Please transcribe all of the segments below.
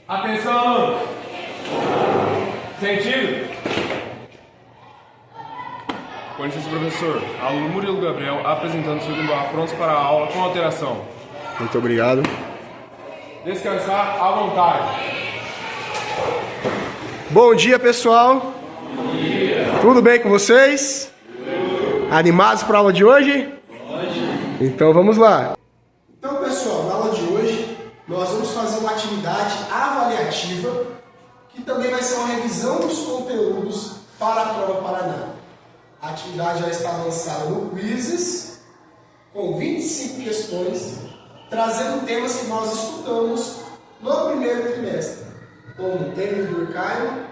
Atenção, aluno! Sentido? Com licença, professor. Aluno Murilo Gabriel apresentando o segundo A, prontos para a aula com alteração. Muito obrigado. Descansar à vontade. Bom dia, pessoal. Bom dia. Tudo bem com vocês? Animados para a aula de hoje? Então vamos lá. Então, pessoal, na aula de hoje nós vamos fazer uma atividade avaliativa que também vai ser uma revisão dos conteúdos para a prova Paraná. A atividade já está lançada no Quizzes, com 25 questões, trazendo temas que nós estudamos no primeiro trimestre, como Emile Durkheim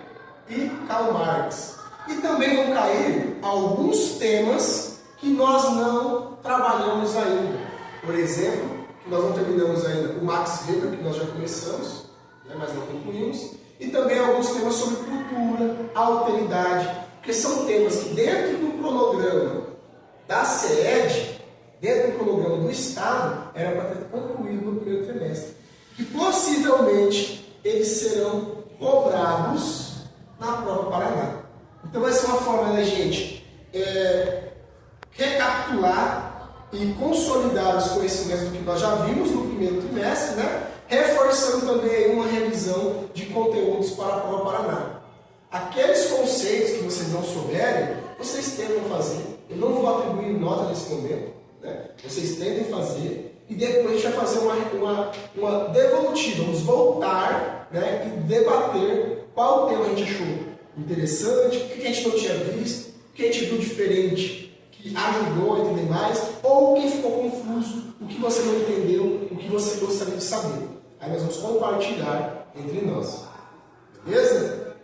e Karl Marx. E também vão cair alguns temas que nós não trabalhamos ainda. Por exemplo, que nós não terminamos ainda o Max Weber, que nós já começamos, mas não concluímos. E também alguns temas sobre cultura, alteridade, que são temas que dentro do cronograma da CED, dentro do cronograma do Estado, era para ter concluído no primeiro trimestre. E possivelmente eles serão cobrados na prova Paraná. Então vai ser uma forma da gente recapitular e consolidar os conhecimentos que nós já vimos no primeiro trimestre, né? Reforçando também uma revisão de conteúdos para a prova Paraná. Aqueles conceitos que vocês não souberem, vocês tentam fazer. Eu não vou atribuir nota nesse momento, né? Vocês tentem fazer e depois a gente vai fazer uma devolutiva. Vamos voltar, né, e debater qual tema a gente achou interessante, o que a gente não tinha visto, o que a gente viu diferente, que ajudou a entender mais, ou o que ficou confuso, o que você não entendeu, o que você gostaria de saber. Aí nós vamos compartilhar entre nós. Beleza?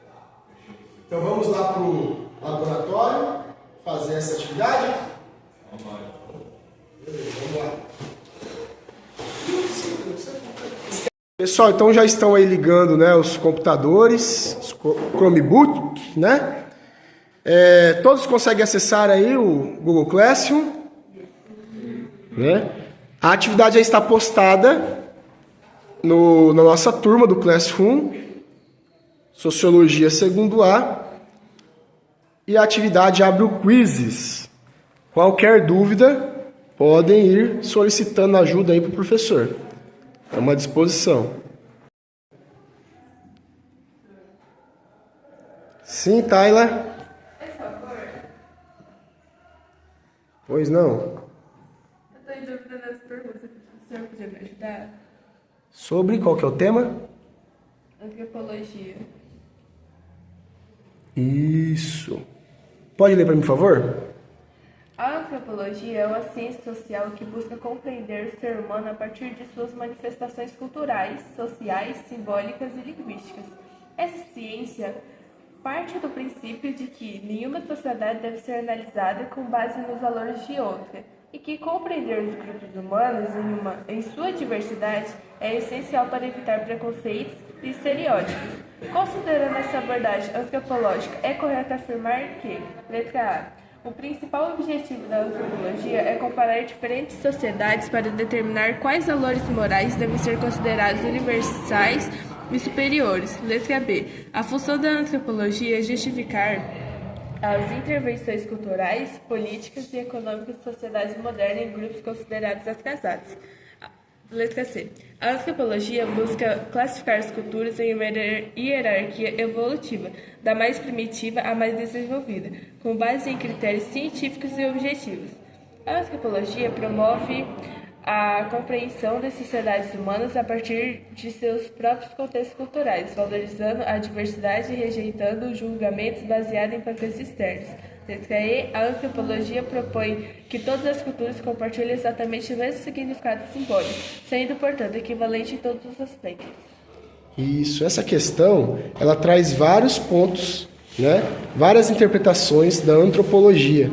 Então vamos lá para o laboratório fazer essa atividade? Beleza, vamos lá. Pessoal, então já estão aí ligando, né, os computadores, os Chromebook, né? Todos conseguem acessar aí o Google Classroom, né? A atividade já está postada na nossa turma do Classroom, Sociologia segundo A, e a atividade abre o Quizzes. Qualquer dúvida, podem ir solicitando ajuda aí para o professor. É uma disposição. Sim, Tayla? Por favor. Pois não. Eu estou em dúvida nas perguntas. O senhor podia me ajudar? Sobre qual que é o tema? Antropologia. Isso. Pode ler para mim, por favor? A antropologia é uma ciência social que busca compreender o ser humano a partir de suas manifestações culturais, sociais, simbólicas e linguísticas. Essa ciência parte do princípio de que nenhuma sociedade deve ser analisada com base nos valores de outra, e que compreender os grupos humanos em sua diversidade é essencial para evitar preconceitos e estereótipos. Considerando essa abordagem antropológica, é correto afirmar que, letra A, o principal objetivo da antropologia é comparar diferentes sociedades para determinar quais valores morais devem ser considerados universais e superiores. Letra B. A função da antropologia é justificar as intervenções culturais, políticas e econômicas de sociedades modernas em grupos considerados atrasados. Letra C. A antropologia busca classificar as culturas em uma hierarquia evolutiva, da mais primitiva à mais desenvolvida, com base em critérios científicos e objetivos. A antropologia promove a compreensão das sociedades humanas a partir de seus próprios contextos culturais, valorizando a diversidade e rejeitando julgamentos baseados em padrões externos. Letra E. A antropologia propõe que todas as culturas compartilhem exatamente o mesmo significado simbólico, sendo, portanto, equivalente em todos os aspectos. Isso, essa questão, ela traz vários pontos, né? Várias interpretações da antropologia.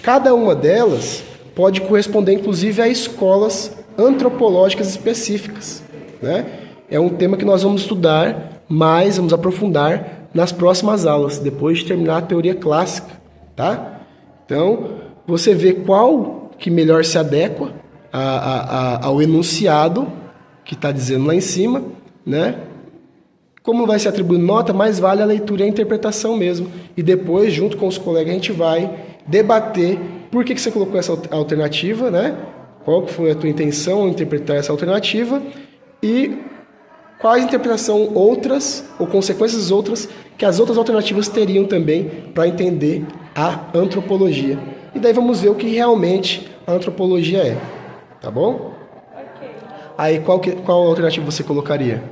Cada uma delas pode corresponder, inclusive, a escolas antropológicas específicas, né? É um tema que nós vamos estudar mais, vamos aprofundar nas próximas aulas, depois de terminar a teoria clássica, tá? Então, você vê qual que melhor se adequa ao enunciado que está dizendo lá em cima, né? como vai ser atribuído nota, mais vale a leitura e a interpretação mesmo. E depois, junto com os colegas, a gente vai debater por que você colocou essa alternativa, né? Qual foi a tua intenção ao interpretar essa alternativa e quais interpretações outras ou consequências outras que as outras alternativas teriam também para entender a antropologia. E daí vamos ver o que realmente a antropologia é, tá bom? Ok. Aí qual alternativa você colocaria?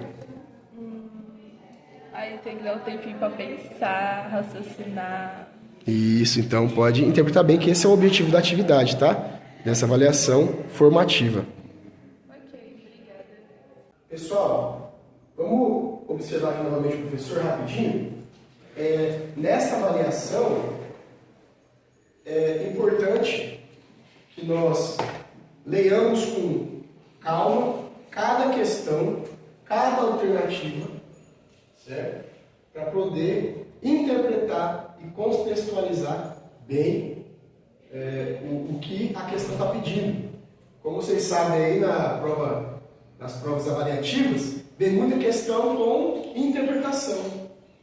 Aí tem que dar um tempinho para pensar, raciocinar. Isso, então pode interpretar bem que esse é o objetivo da atividade, tá? Dessa avaliação formativa. Ok, obrigada. Pessoal, vamos observar aqui novamente o professor rapidinho. Nessa avaliação, é importante que nós leiamos com calma cada questão, cada alternativa, certo? Para poder interpretar e contextualizar bem o que a questão está pedindo. Como vocês sabem aí nas provas avaliativas, vem muita questão com interpretação,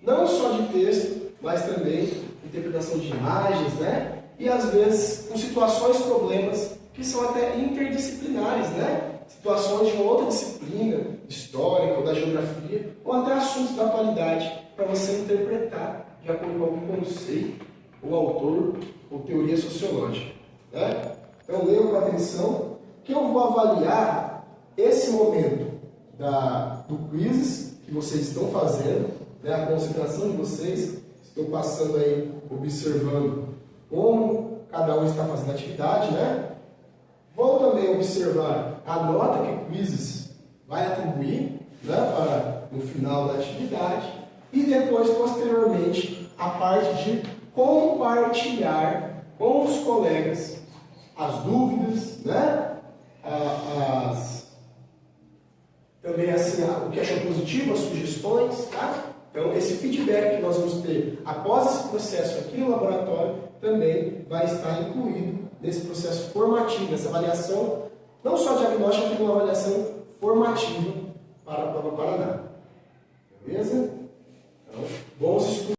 não só de texto, mas também interpretação de imagens, né? E às vezes com situações, problemas que são até interdisciplinares, né? Situações de uma outra disciplina, histórica ou da geografia, ou até assuntos da atualidade, para você interpretar de acordo com algum conceito, ou autor, ou teoria sociológica, né? Então leiam com atenção que eu vou avaliar esse momento do quiz que vocês estão fazendo, né? A concentração de vocês, estou passando aí, observando como cada um está fazendo a atividade, né? Vou também observar a nota que o quizzes vai atribuir, né, para no final da atividade e depois, posteriormente, a parte de compartilhar com os colegas as dúvidas, né? Também assim, o que achou positivo, as sugestões, tá? Então, esse feedback que nós vamos ter após esse processo aqui no laboratório também vai estar incluído nesse processo formativo, nessa avaliação, não só diagnóstica, mas uma avaliação formativa para a prova Paraná. Beleza? Então, bons estudos.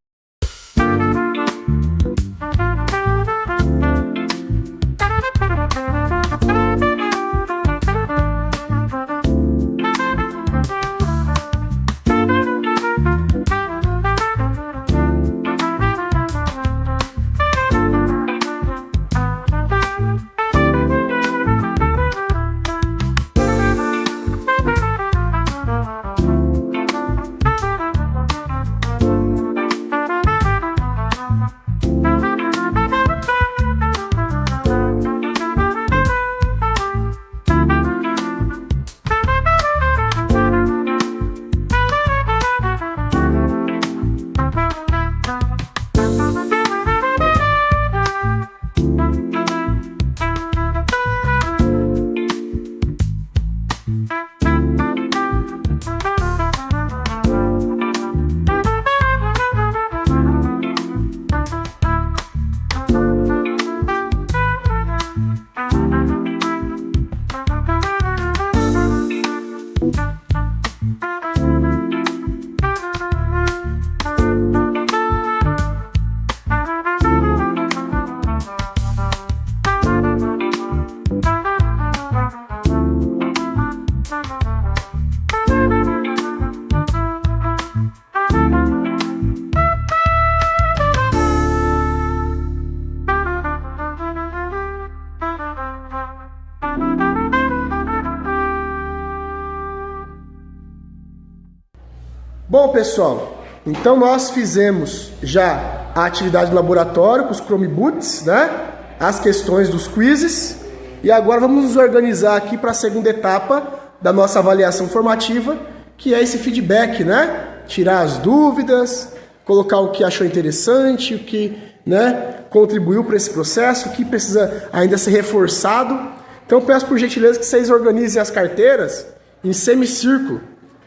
Bom, pessoal, então nós fizemos já a atividade do laboratório com os Chromebooks, né? As questões dos quizzes. E agora vamos nos organizar aqui para a segunda etapa da nossa avaliação formativa, que é esse feedback, né? Tirar as dúvidas, colocar o que achou interessante, o que, né, contribuiu para esse processo, o que precisa ainda ser reforçado. Então peço por gentileza que vocês organizem as carteiras em semicírculo,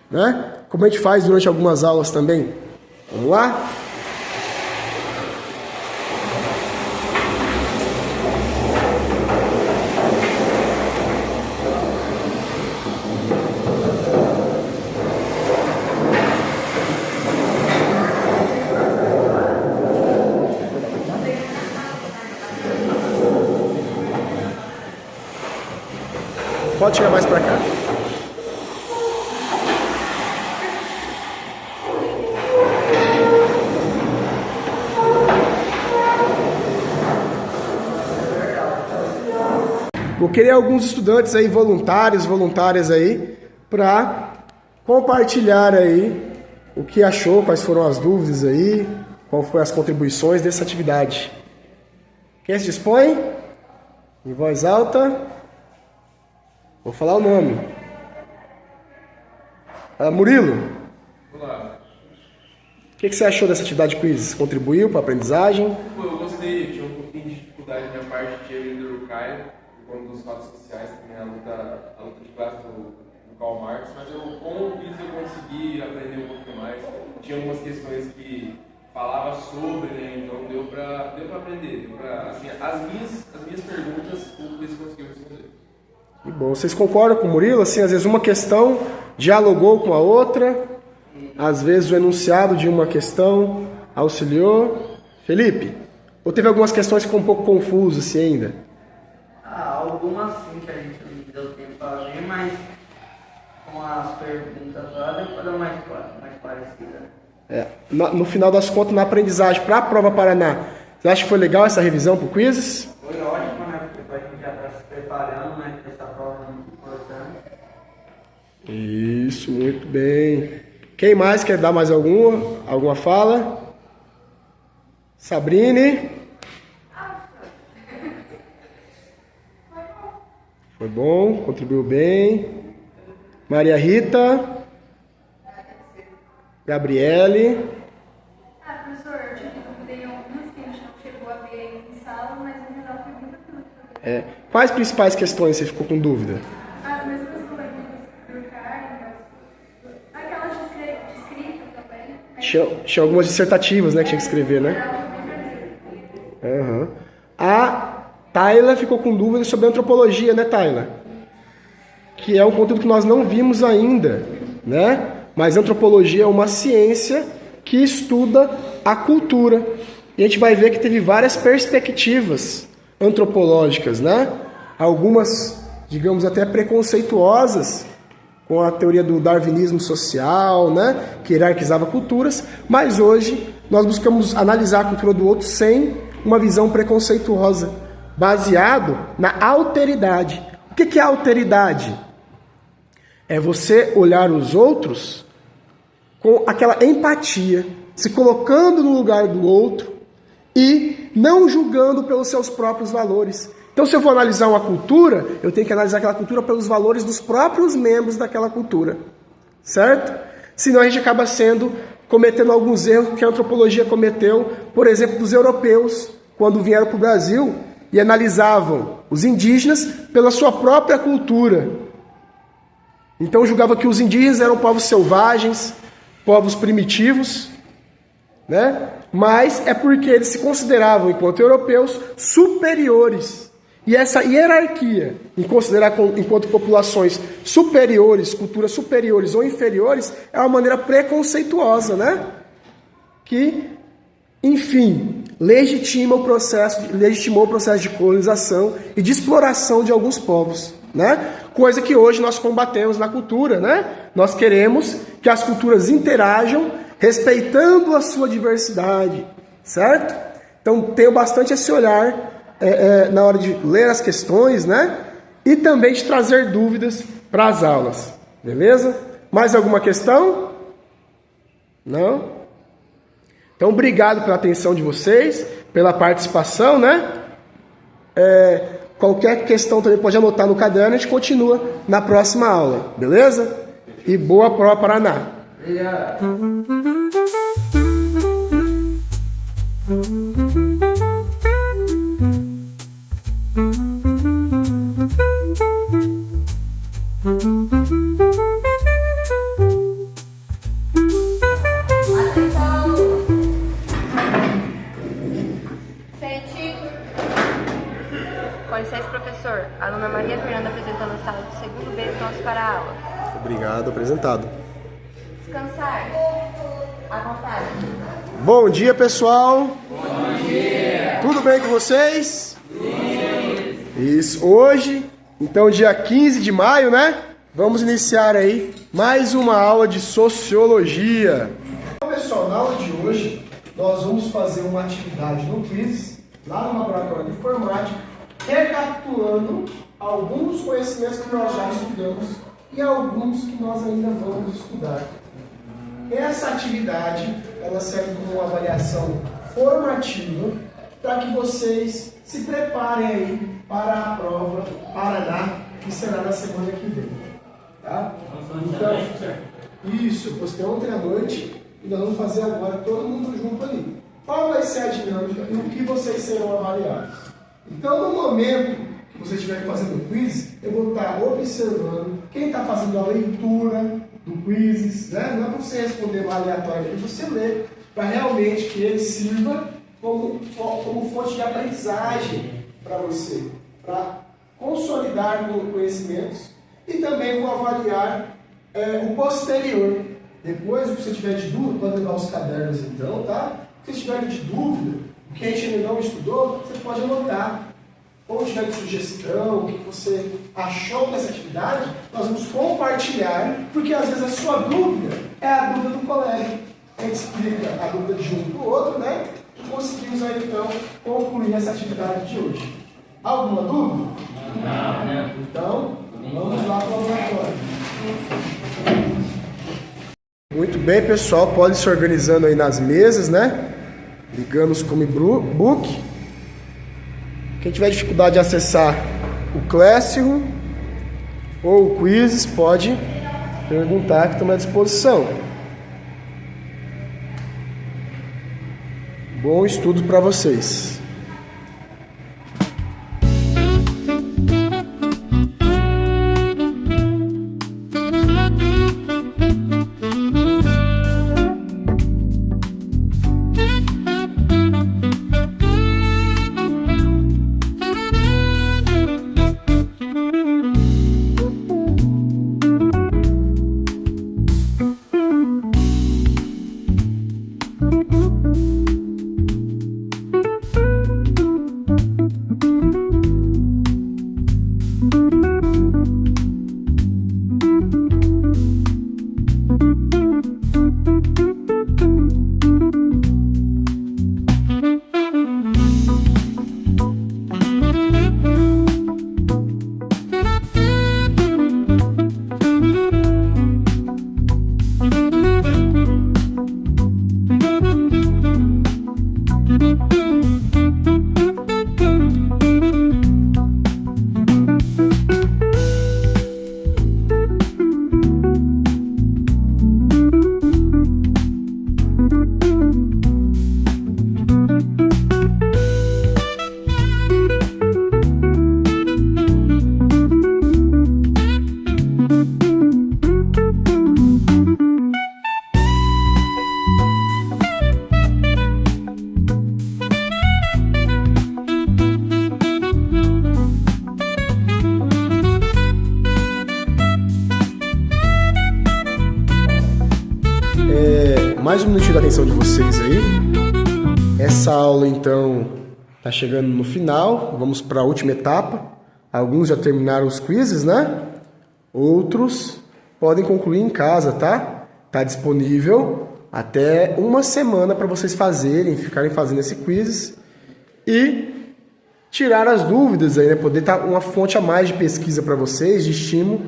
né? Como a gente faz durante algumas aulas também. Vamos lá? Pode chegar mais para cá. Vou querer alguns estudantes aí, voluntárias aí, para compartilhar aí o que achou, quais foram as dúvidas aí, qual foram as contribuições dessa atividade. Quem se dispõe? Em voz alta. Vou falar o nome. Murilo. Olá. O que você achou dessa atividade quiz? Contribuiu para a aprendizagem? Eu gostei, tinha um pouquinho de dificuldade na minha parte, tinha lido do Caio, por conta dos fatos sociais, também a luta de classe do Karl Marx, mas com o quiz eu consegui aprender um pouquinho mais. Tinha algumas questões que falava sobre, né? Então deu pra aprender, assim, as minhas perguntas o quiz conseguiu responder. Que bom. Vocês concordam com o Murilo? Assim, às vezes uma questão dialogou com a outra, às vezes o enunciado de uma questão auxiliou. Felipe, ou teve algumas questões que ficou um pouco confusas assim ainda? Algumas sim que a gente não deu tempo para ver, mas com as perguntas lá deu para dar mais parecida. No final das contas, na aprendizagem para a prova Paraná, você acha que foi legal essa revisão para o quizzes? Foi ótimo, né? Porque a gente já está se preparando, né? Porque essa prova é muito importante. Isso, muito bem. Quem mais quer dar mais alguma fala? Sabrine? Foi bom, contribuiu bem. Maria Rita? Gabriele? Professor, eu tive dúvida em algumas que a gente não chegou a ver em sala, mas no geral foi muito útil. Quais principais questões você ficou com dúvida? As mesmas coisas do Caio, aquelas de escrita também. Tinha algumas dissertativas, né, que tinha que escrever, né? Uhum. A Tayla ficou com dúvida sobre antropologia, né, Tayla? Que é um conteúdo que nós não vimos ainda, né? Mas antropologia é uma ciência que estuda a cultura. E a gente vai ver que teve várias perspectivas antropológicas, né? Algumas, digamos, até preconceituosas, com a teoria do darwinismo social, né? Que hierarquizava culturas. Mas hoje nós buscamos analisar a cultura do outro sem uma visão preconceituosa, baseado na alteridade. O que é alteridade? É você olhar os outros com aquela empatia, se colocando no lugar do outro e não julgando pelos seus próprios valores. Então, se eu vou analisar uma cultura, eu tenho que analisar aquela cultura pelos valores dos próprios membros daquela cultura, certo? Senão a gente acaba cometendo alguns erros que a antropologia cometeu, por exemplo, dos europeus, quando vieram para o Brasil e analisavam os indígenas pela sua própria cultura. Então julgava que os indígenas eram povos selvagens, povos primitivos, né? Mas é porque eles se consideravam, enquanto europeus, superiores. E essa hierarquia, em considerar enquanto populações superiores, culturas superiores ou inferiores, é uma maneira preconceituosa, né? Que, enfim, legitimou o processo de colonização e de exploração de alguns povos, né? Coisa que hoje nós combatemos na cultura, né? Nós queremos que as culturas interajam respeitando a sua diversidade, certo? Então tenho bastante esse olhar na hora de ler as questões, né? E também de trazer dúvidas para as aulas, beleza? Mais alguma questão? Não? Então obrigado pela atenção de vocês, pela participação, né? Qualquer questão também pode anotar no caderno, a gente continua na próxima aula, beleza? E boa prova, Paraná! Obrigado. Com licença, professor. A aluna Maria Fernanda apresentando a sala do segundo B, prontos para a aula. Obrigado, apresentado. Descansar. À vontade. Bom dia, pessoal. Bom dia. Tudo bem com vocês? Sim. Isso. Hoje Então, dia 15 de maio, né? Vamos iniciar aí mais uma aula de Sociologia. Então, pessoal, na aula de hoje, nós vamos fazer uma atividade no quiz, lá no laboratório de informática, recapitulando alguns conhecimentos que nós já estudamos e alguns que nós ainda vamos estudar. Essa atividade, ela serve como uma avaliação formativa para que vocês se preparem aí para a prova Paraná, que será na semana que vem. Tá? Então, isso, eu postei ontem à noite e nós vamos fazer agora todo mundo junto ali. Qual vai ser a dinâmica e o que vocês serão avaliados? Então, no momento que vocês estiverem fazendo o quiz, eu vou estar observando quem está fazendo a leitura do quiz, né? Não é você responder aleatoriamente, você lê, para realmente que ele sirva como fonte de aprendizagem para você, para consolidar conhecimentos, e também vou avaliar o posterior. Depois, o que você tiver de dúvida, pode levar os cadernos então, tá? Se tiver de dúvida, o que a gente ainda não estudou, você pode anotar. Ou tiver de sugestão, o que você achou dessa atividade, nós vamos compartilhar, porque às vezes a sua dúvida é a dúvida do colega. A gente explica a dúvida de um para o outro, né? E conseguimos aí então concluir essa atividade de hoje. Alguma dúvida? Não. Então, vamos lá para o laboratório. Muito bem, pessoal, pode se organizando aí nas mesas, né? Ligando os Chromebook. Quem tiver dificuldade de acessar o Classroom ou o Quizzes, pode perguntar que estamos à disposição. Bom estudo para vocês. Mais um minutinho da atenção de vocês aí. Essa aula, então, está chegando no final. Vamos para a última etapa. Alguns já terminaram os quizzes, né? Outros podem concluir em casa, tá? Está disponível até uma semana para vocês ficarem fazendo esse quiz e tirar as dúvidas aí, né? Poder estar uma fonte a mais de pesquisa para vocês, de estímulo,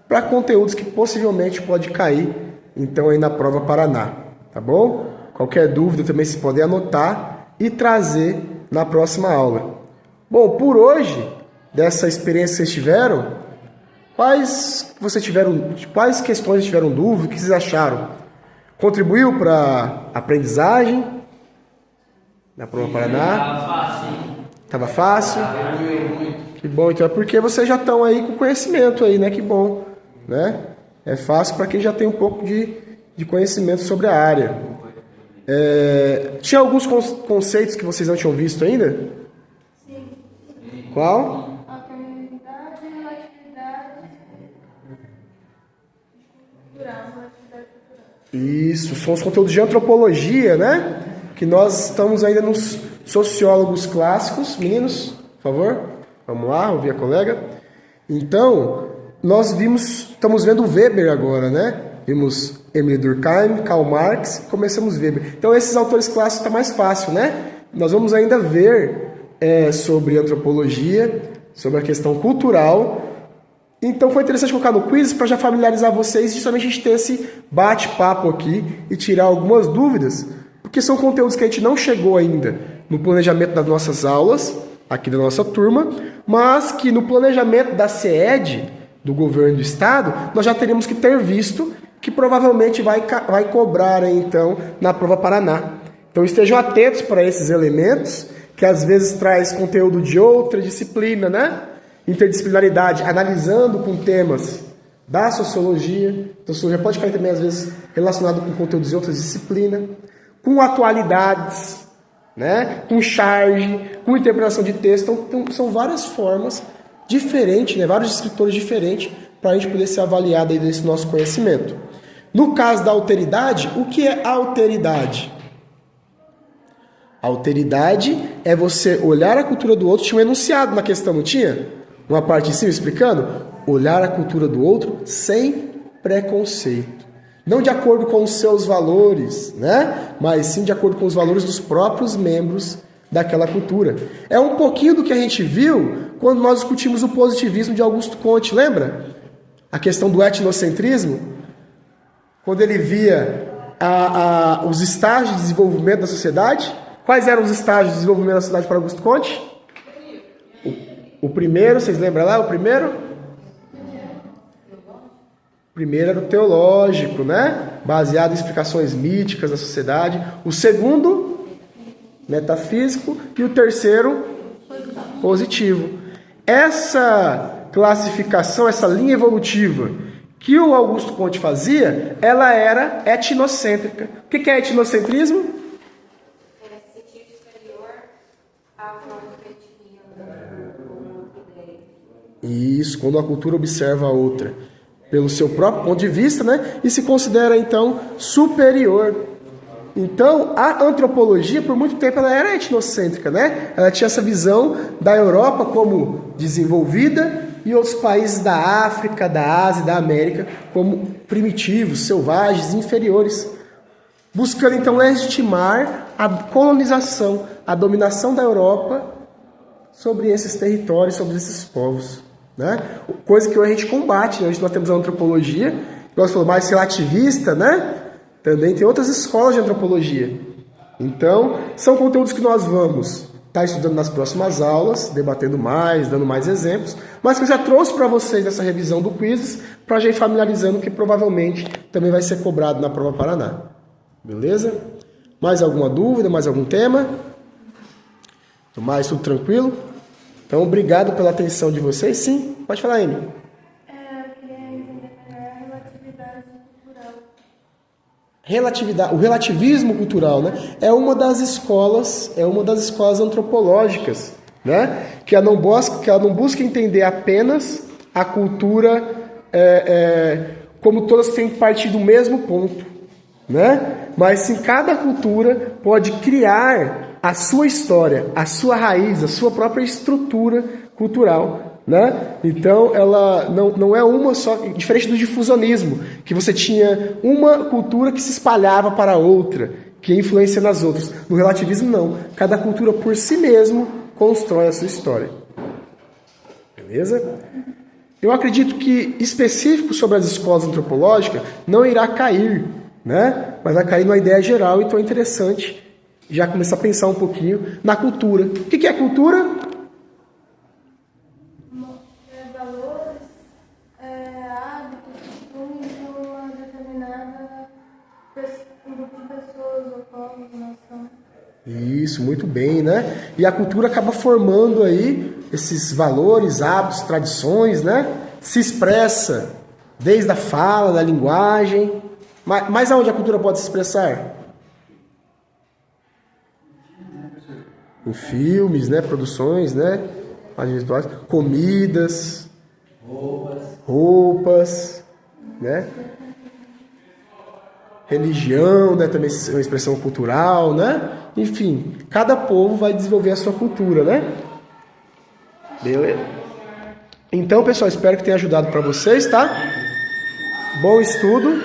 para conteúdos que possivelmente pode cair, então, aí na prova Paraná. Tá bom? Qualquer dúvida também vocês podem anotar e trazer na próxima aula. Bom, por hoje, dessa experiência que vocês tiveram, quais questões tiveram dúvida? O que vocês acharam? Contribuiu para a aprendizagem na prova Paraná? Estava fácil? Que bom, então é porque vocês já estão aí com conhecimento aí, né? Que bom, né? É fácil para quem já tem um pouco de conhecimento sobre a área. Tinha alguns conceitos que vocês não tinham visto ainda? Sim. Qual? Alternatividade, relatividade, relatividade cultural. Isso, são os conteúdos de antropologia, né? Que nós estamos ainda nos sociólogos clássicos. Meninos, por favor, vamos lá, ouvir a colega. Então, estamos vendo Weber agora, né? Vimos Emile Durkheim, Karl Marx, começamos Weber. Então, esses autores clássicos está mais fácil, né? Nós vamos ainda ver sobre antropologia, sobre a questão cultural. Então, foi interessante colocar no quiz para já familiarizar vocês e justamente a gente ter esse bate-papo aqui e tirar algumas dúvidas, porque são conteúdos que a gente não chegou ainda no planejamento das nossas aulas, aqui da nossa turma, mas que no planejamento da CED, do governo do estado, nós já teríamos que ter visto, que provavelmente vai cobrar então na prova Paraná. Então estejam atentos para esses elementos, que às vezes traz conteúdo de outra disciplina, né? Interdisciplinaridade, analisando com temas da sociologia. Então, sociologia pode cair também, às vezes, relacionado com conteúdos de outras disciplinas, com atualidades, né? Com charge, com interpretação de texto. Então, são várias formas diferentes, né? Vários escritores diferentes, para a gente poder ser avaliado aí desse nosso conhecimento. No caso da alteridade, o que é alteridade? Alteridade é você olhar a cultura do outro. Tinha um enunciado na questão, não tinha? Uma parte em cima explicando. Olhar a cultura do outro sem preconceito. Não de acordo com os seus valores, né? Mas sim de acordo com os valores dos próprios membros daquela cultura. É um pouquinho do que a gente viu quando nós discutimos o positivismo de Augusto Comte, lembra? A questão do etnocentrismo. Quando ele via os estágios de desenvolvimento da sociedade. Quais eram os estágios de desenvolvimento da sociedade para Augusto Comte? O primeiro, vocês lembram lá? O primeiro? O primeiro era o teológico, né? Baseado em explicações míticas da sociedade. O segundo, metafísico. E o terceiro, positivo. Essa classificação, essa linha evolutiva que o Augusto Comte fazia, ela era etnocêntrica. O que é etnocentrismo? Isso, quando a cultura observa a outra pelo seu próprio ponto de vista, né? E se considera, então, superior. Então, a antropologia, por muito tempo, ela era etnocêntrica, né? Ela tinha essa visão da Europa como desenvolvida e outros países da África, da Ásia e da América como primitivos, selvagens, inferiores. Buscando, então, legitimar a colonização, a dominação da Europa sobre esses territórios, sobre esses povos. Né? Coisa que hoje a gente combate, né? Hoje nós temos a antropologia, nós falamos mais relativista, né? Também tem outras escolas de antropologia. Então, são conteúdos que nós vamos estar estudando nas próximas aulas, debatendo mais, dando mais exemplos, mas que eu já trouxe para vocês nessa revisão do quiz, para já ir familiarizando que provavelmente também vai ser cobrado na prova Paraná. Beleza? Mais alguma dúvida, mais algum tema? Mais tudo tranquilo? Então, obrigado pela atenção de vocês. Sim, pode falar, Amy. Eu queria entender melhor a relatividade cultural. O relativismo cultural, né? É uma das escolas antropológicas, né? Que ela não busca entender apenas a cultura como todas têm que partir do mesmo ponto, né? Mas sim, cada cultura pode criar a sua história, a sua raiz, a sua própria estrutura cultural, né? Então, ela não é uma só, diferente do difusionismo, que você tinha uma cultura que se espalhava para outra, que influencia nas outras. No relativismo, não. Cada cultura por si mesmo constrói a sua história. Beleza? Eu acredito que específico sobre as escolas antropológicas não irá cair, né? Mas vai cair numa ideia geral, então é interessante já começar a pensar um pouquinho na cultura. O que é cultura? Valores, hábitos, costumes de uma determinada grupo de pessoas ou povos, nação. Isso, muito bem, né? E a cultura acaba formando aí esses valores, hábitos, tradições, né? Se expressa desde a fala, da linguagem. Mas aonde a cultura pode se expressar? Em filmes, né? Produções, né? Comidas, roupas, né? Religião, né? Também é uma expressão cultural, né? Enfim, cada povo vai desenvolver a sua cultura, né? Beleza? Então, pessoal, espero que tenha ajudado para vocês, tá? Bom estudo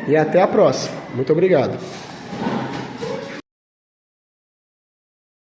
e até a próxima. Muito obrigado.